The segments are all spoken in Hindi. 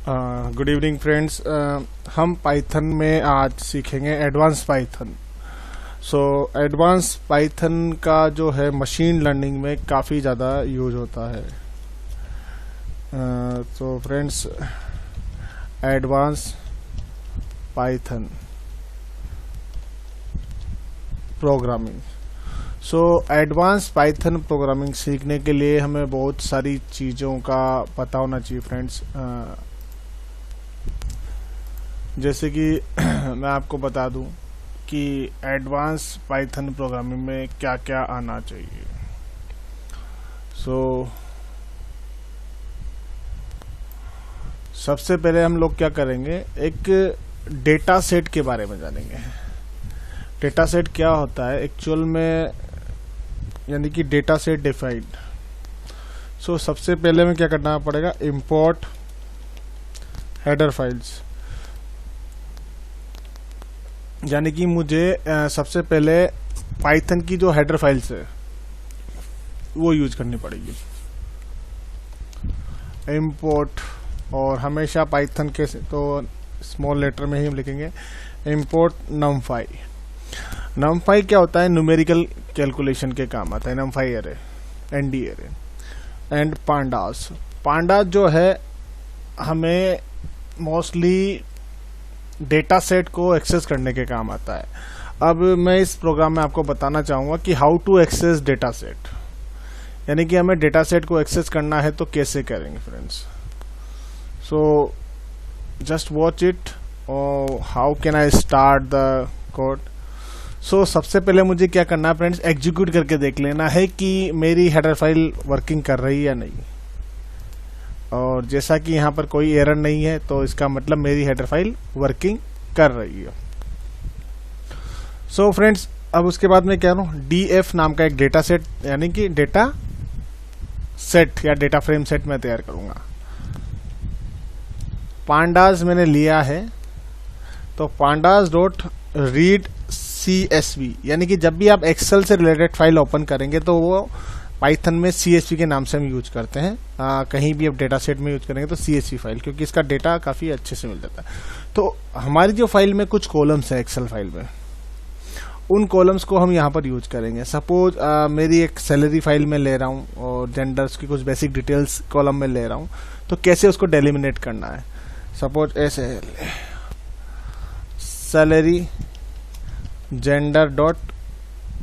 Good evening friends. हम पाइथन में आज सीखेंगे एडवांस पाइथन। एडवांस पाइथन का जो है मशीन लर्निंग में काफ़ी ज़्यादा यूज होता है। Friends, advance Python programming. Advance Python programming सीखने के लिए हमें बहुत सारी चीज़ों का पता होना चाहिए फ्रेंड्स। जैसे कि मैं आपको बता दूं कि एडवांस पाइथन प्रोग्रामिंग में क्या क्या आना चाहिए। सबसे पहले हम लोग क्या करेंगे, एक डेटा सेट के बारे में जानेंगे। डेटा सेट क्या होता है एक्चुअल में, यानी कि डेटा सेट डिफाइंड। सबसे पहले में क्या करना पड़ेगा, इंपोर्ट हेडर फाइल्स। यानी कि मुझे सबसे पहले पाइथन की जो हेडर फाइल्स है वो यूज करनी पड़ेगी। इंपोर्ट, और हमेशा पाइथन के तो स्मॉल लेटर में ही हम लिखेंगे इंपोर्ट numpy। numpy क्या होता है, न्यूमेरिकल कैलकुलेशन के काम आता है। numpy array, nd array and pandas। pandas जो है हमें मोस्टली डेटा सेट को एक्सेस करने के काम आता है। अब मैं इस प्रोग्राम में आपको बताना चाहूँगा कि how to access data set, यानी कि हमें डेटा सेट को एक्सेस करना है तो कैसे करेंगे friends. Just watch it. How can I start the code. सबसे पहले मुझे क्या करना है फ्रेंड्स, एग्जीक्यूट करके देख लेना है कि मेरी हेडर फाइल वर्किंग कर रही है या नहीं। और जैसा कि यहाँ पर कोई एरर नहीं है तो इसका मतलब मेरी हेडर फाइल वर्किंग कर रही है। फ्रेंड्स, अब उसके बाद मैं क्या करूँ, df नाम का एक डेटा सेट, यानी कि डेटा सेट या डेटा फ्रेम सेट मैं तैयार करूंगा। pandas मैंने लिया है, तो pandas डॉट रीड CSV, यानी कि जब भी आप एक्सेल से रिलेटेड फाइल ओपन करेंगे तो वो पाइथन में CSV के नाम से हम यूज करते हैं। कहीं भी आप डेटा सेट में यूज करेंगे तो CSV फाइल, क्योंकि इसका डेटा काफ़ी अच्छे से मिल जाता है। तो हमारी जो फाइल में कुछ कॉलम्स है एक्सेल फाइल में, उन कॉलम्स को हम यहाँ पर यूज करेंगे। सपोज मेरी एक सैलरी फाइल में ले रहा हूँ और जेंडर्स की कुछ बेसिक डिटेल्स कॉलम में ले रहा हूँ, तो कैसे उसको डेलिमिनेट करना है। सपोज ऐसे सैलरी जेंडर डॉट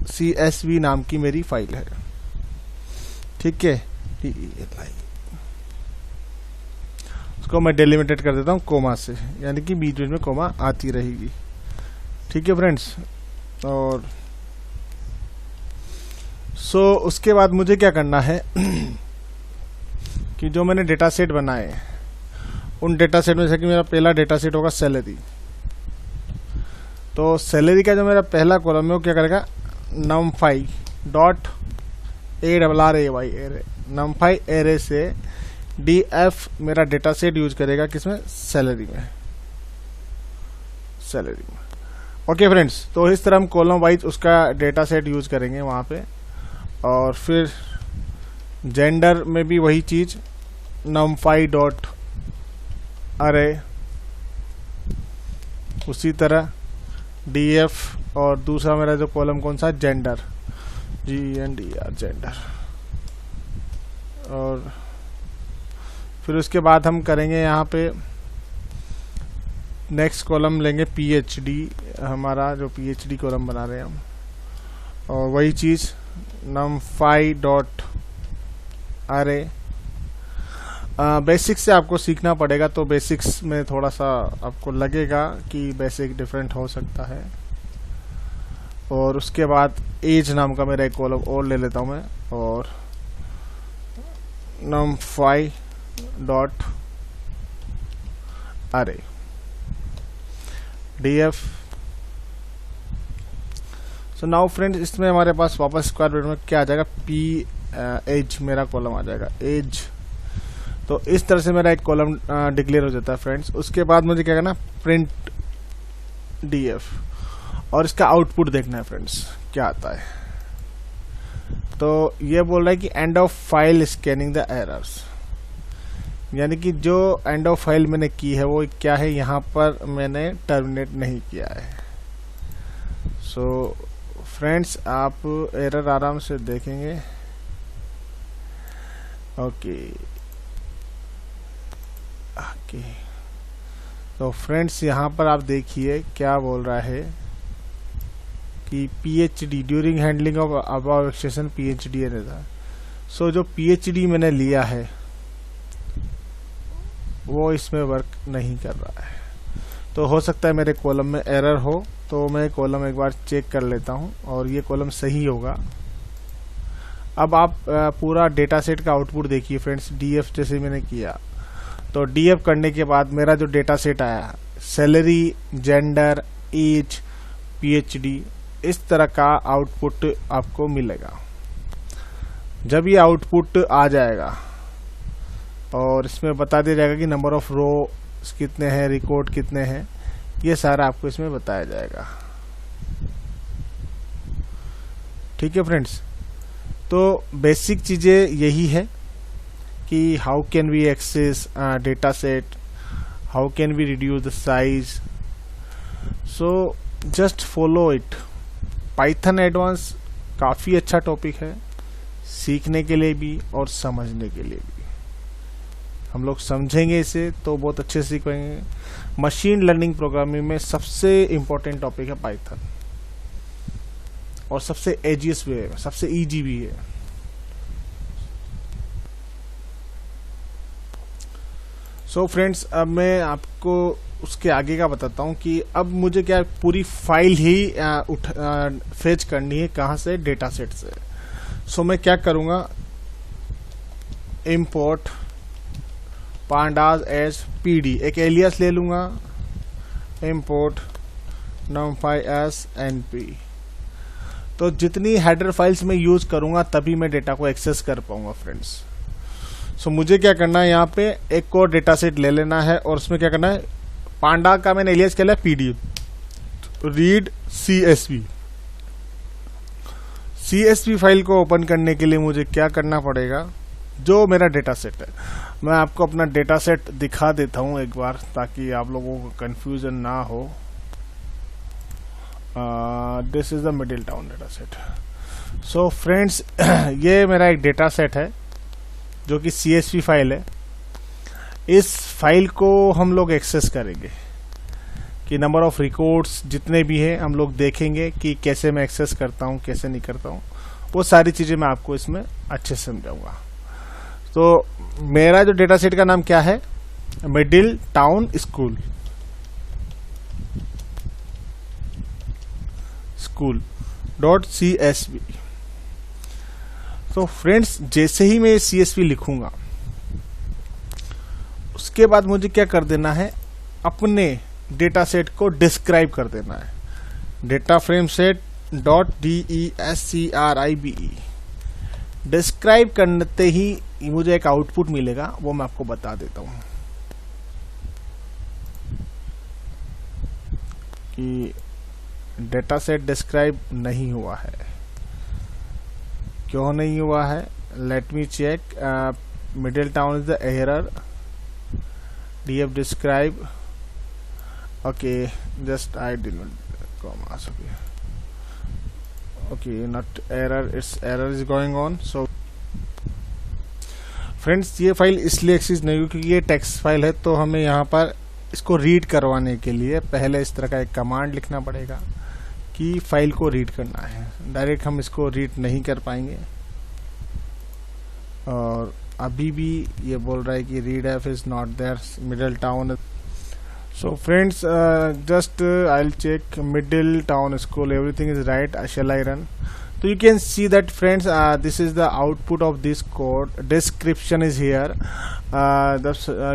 CSV नाम की मेरी फाइल है, ठीक है। उसको मैं डेलिमिटेड कर देता हूँ कोमा से, यानी कि बीच बीच में कोमा आती रहेगी, ठीक है फ्रेंड्स। और उसके बाद मुझे क्या करना है कि जो मैंने डेटा सेट बनाए, उन डेटा सेट में से कि मेरा पहला डेटा सेट होगा सैलरी। तो सैलरी का जो मेरा पहला कॉलम है वो क्या करेगा, numpy dot ARRAY array, numpy array से df मेरा डेटा सेट यूज करेगा किसमें, सैलरी में। ओके फ्रेंड्स, तो इस तरह हम कॉलम वाइज उसका डेटा सेट यूज करेंगे वहाँ पे। और फिर जेंडर में भी वही चीज, numpy डॉट अरे, उसी तरह df, और दूसरा मेरा जो कॉलम कौन सा, जेंडर, GENDR जेंडर। और फिर उसके बाद हम करेंगे यहाँ पे नेक्स्ट कॉलम लेंगे PhD, हमारा जो PhD कॉलम बना रहे हैं हम, और वही चीज़ numpy डॉट अरे। बेसिक्स से आपको सीखना पड़ेगा, तो बेसिक्स में थोड़ा सा आपको लगेगा कि बेसिक डिफरेंट हो सकता है। और उसके बाद एज नाम का मेरा एक कॉलम और ले लेता हूं मैं, और numpy डॉट अरे df। नाउ फ्रेंड्स, इसमें हमारे पास वापस स्क्वायर ब्रैकेट में क्या आ जाएगा, एज मेरा कॉलम आ जाएगा, एज। तो इस तरह से मेरा एक कॉलम डिक्लेयर हो जाता है फ्रेंड्स। उसके बाद मुझे क्या करना, प्रिंट df, और इसका आउटपुट देखना है फ्रेंड्स क्या आता है। तो ये बोल रहा है कि end of file scanning the errors, यानी कि जो एंड ऑफ फाइल मैंने की है वो क्या है, यहाँ पर मैंने टर्मिनेट नहीं किया है। सो फ्रेंड्स, आप एरर आराम से देखेंगे। ओके ओके, तो फ्रेंड्स यहाँ पर आप देखिए क्या बोल रहा है कि PhD during handling of above extension PhD है। सो जो PhD मैंने लिया है वो इसमें वर्क नहीं कर रहा है। तो हो सकता है मेरे कॉलम में एरर हो, तो मैं कॉलम एक बार चेक कर लेता हूं और ये कॉलम सही होगा। अब आप पूरा डेटा सेट का आउटपुट देखिए फ्रेंड्स। DF जैसे मैंने किया तो DF करने के बाद मेरा जो डेटा सेट आया, सैलरी, जेंडर, एज, PhD, इस तरह का आउटपुट आपको मिलेगा। जब ये आउटपुट आ जाएगा और इसमें बता दिया जाएगा कि नंबर ऑफ रो कितने हैं, रिकॉर्ड कितने हैं, ये सारा आपको इसमें बताया जाएगा। ठीक है फ्रेंड्स, तो बेसिक चीजें यही है कि how can we access data set, how can we reduce the size. So just follow it. Python advance काफी अच्छा टॉपिक है, सीखने के लिए भी और समझने के लिए भी। हम लोग समझेंगे इसे तो बहुत अच्छे से सीख पाएंगे। मशीन लर्निंग प्रोग्रामिंग में सबसे इंपॉर्टेंट टॉपिक है पाइथन, और सबसे एजियस भी है, सबसे इजी भी है। सो फ्रेंड्स, अब मैं आपको उसके आगे का बताता हूं कि अब मुझे क्या पूरी फाइल ही फेच करनी है, कहां से, डेटा सेट से। सो मैं क्या करूंगा, इंपोर्ट pandas as PD, एक एलियास ले लूंगा, इंपोर्ट numpy as np। तो जितनी हेडर फाइल्स में यूज करूंगा तभी मैं डेटा को एक्सेस कर पाऊंगा फ्रेंड्स। सो मुझे क्या करना है, यहाँ पे एक और डेटा सेट ले लेना है और उसमें क्या करना है, पांडा का मैंने एलियास क्या लिया, PD, रीड CSV फाइल को ओपन करने के लिए मुझे क्या करना पड़ेगा, जो मेरा डेटा सेट है, मैं आपको अपना डेटा सेट दिखा देता हूं एक बार ताकि आप लोगों को कंफ्यूजन ना हो। This is the middle town data set. So friends, ये मेरा एक डेटा सेट है जो कि CSV फाइल है। इस फाइल को हम लोग एक्सेस करेंगे कि नंबर ऑफ रिकॉर्ड्स जितने भी हैं हम लोग देखेंगे कि कैसे मैं एक्सेस करता हूं, कैसे नहीं करता हूं। वो सारी चीजें मैं आपको इसमें अच्छे से समझाऊंगा। तो मेरा जो डेटा सेट का नाम क्या है, मिडिल टाउन स्कूल .csv। तो फ्रेंड्स, जैसे ही मैं CSV लिखूंगा उसके बाद मुझे क्या कर देना है, अपने डेटा सेट को डिस्क्राइब कर देना है। Data frame set .describe। Describe करते ही मुझे एक आउटपुट मिलेगा, वो मैं आपको बता देता हूं कि डेटा सेट डिस्क्राइब नहीं हुआ है। क्यों नहीं हुआ है, let me check. Middle town is the error, DF describe। Okay, just I didn't commas. Okay, not error, it's error is going on. So friends, ये फाइल इसलिए एक्सेस नहीं हुई क्योंकि ये टेक्स्ट फाइल है, तो हमें यहाँ पर इसको रीड करवाने के लिए पहले इस तरह का एक कमांड लिखना पड़ेगा कि फाइल को रीड करना है। डायरेक्ट हम इसको रीड नहीं कर पाएंगे, और अभी भी ये बोल रहा है कि read F is not there, middle town. So friends, just I will check middle town school, everything is right. Shall I run? So you can see that friends, this is the output of this code. Description is here.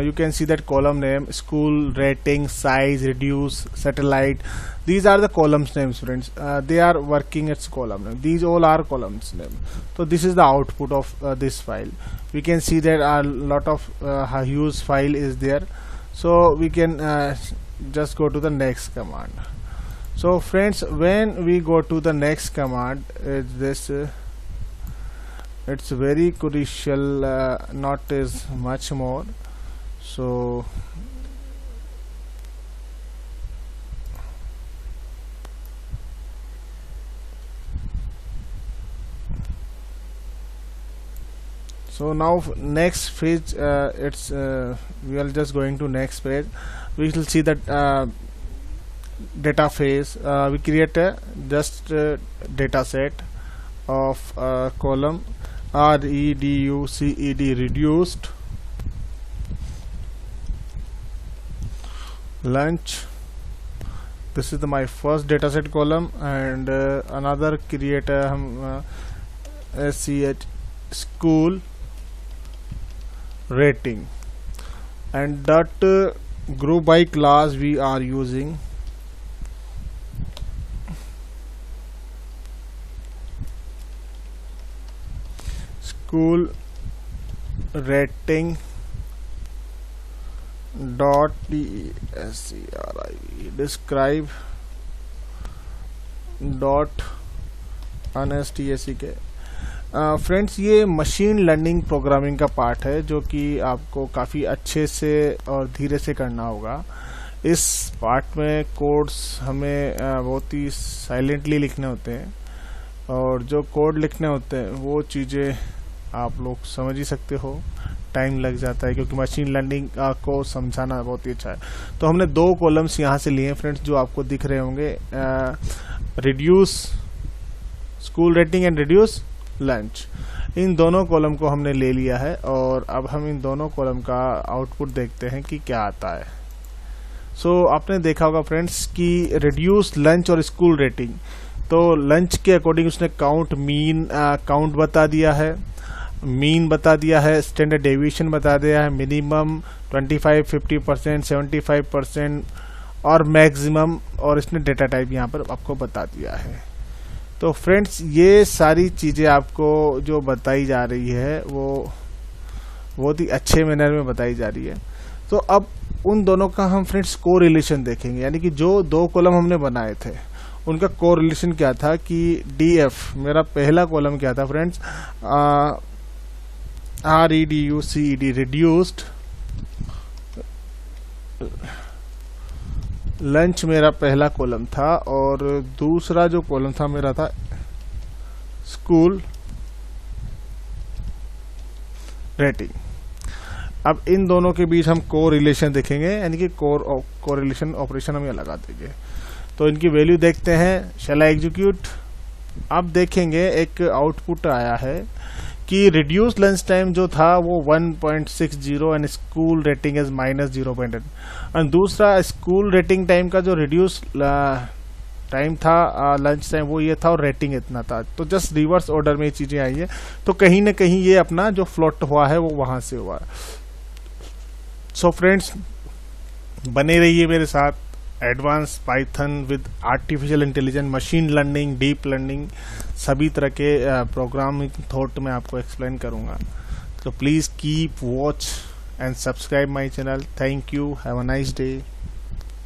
You can see that column name, school, rating, size, reduce, satellite. These are the columns names friends. They are working its column name. These all are columns name. So this is the output of this file. We can see that a lot of huge file is there. So we can just go to the next command. So friends, when we go to the next command, it's very crucial, not is much more. So now next page, it's we are just going to next page. We will see that data phase. We create a just data set of column reduced reduced lunch. This is my first data set column, and another create a sch school rating, and that group by class we are using school rating dot describe dot unstack. Friends, ये मशीन लर्निंग प्रोग्रामिंग का पार्ट है जो कि आपको काफ़ी अच्छे से और धीरे से करना होगा। इस पार्ट में कोड्स हमें बहुत ही साइलेंटली लिखने होते हैं, और जो कोड लिखने होते हैं वो चीज़ें आप लोग समझ ही सकते हो, टाइम लग जाता है क्योंकि मशीन लर्निंग को समझाना बहुत ही अच्छा है। तो हमने दो कॉलम्स यहाँ से लिए हैं फ्रेंड्स, जो आपको दिख रहे होंगे, reduce school rating and reduce lunch. इन दोनों कॉलम को हमने ले लिया है, और अब हम इन दोनों कॉलम का आउटपुट देखते हैं कि क्या आता है। आपने देखा होगा फ्रेंड्स कि रिड्यूस लंच और स्कूल रेटिंग, तो लंच के अकॉर्डिंग उसने काउंट मीन काउंट बता दिया है, मीन बता दिया है, स्टैंडर्ड डेविएशन बता दिया है, मिनिमम 25, 50%, 75% और मैक्सिमम, और इसने डेटा टाइप यहाँ पर आपको बता दिया है। तो फ्रेंड्स, ये सारी चीज़ें आपको जो बताई जा रही है वो बहुत ही अच्छे मैनर में बताई जा रही है। तो अब उन दोनों का हम फ्रेंड्स को रिलेशन देखेंगे, यानी कि जो दो कॉलम हमने बनाए थे उनका को रिलेशन क्या था कि DF, मेरा पहला कॉलम क्या था फ्रेंड्स, REDUCED रिड्यूस्ड लंच मेरा पहला कॉलम था, और दूसरा जो कॉलम था मेरा था स्कूल रेटिंग। अब इन दोनों के बीच हम को रिलेशन देखेंगे, यानी कि को रिलेशन ऑपरेशन हम यहाँ लगा देंगे। तो इनकी वैल्यू देखते हैं, शैल आई एग्जीक्यूट। अब देखेंगे एक आउटपुट आया है कि रिड्यूस लंच टाइम जो था वो 1.60 एंड स्कूल रेटिंग इज -0.8, और दूसरा स्कूल रेटिंग टाइम का जो रिड्यूस टाइम था लंच टाइम वो ये था, और रेटिंग इतना था। तो जस्ट रिवर्स ऑर्डर में ये चीज़ें आई है, तो कहीं ना कहीं ये अपना जो फ्लोट हुआ है वो वहाँ से हुआ है। सो फ्रेंड्स, बने रहिए मेरे साथ। Advance Python with artificial intelligence, machine learning, deep learning, सभी तरह के प्रोग्रामिंग थॉट में आपको एक्सप्लेन करूंगा। तो please keep watch and subscribe my channel. Thank you, have a nice day.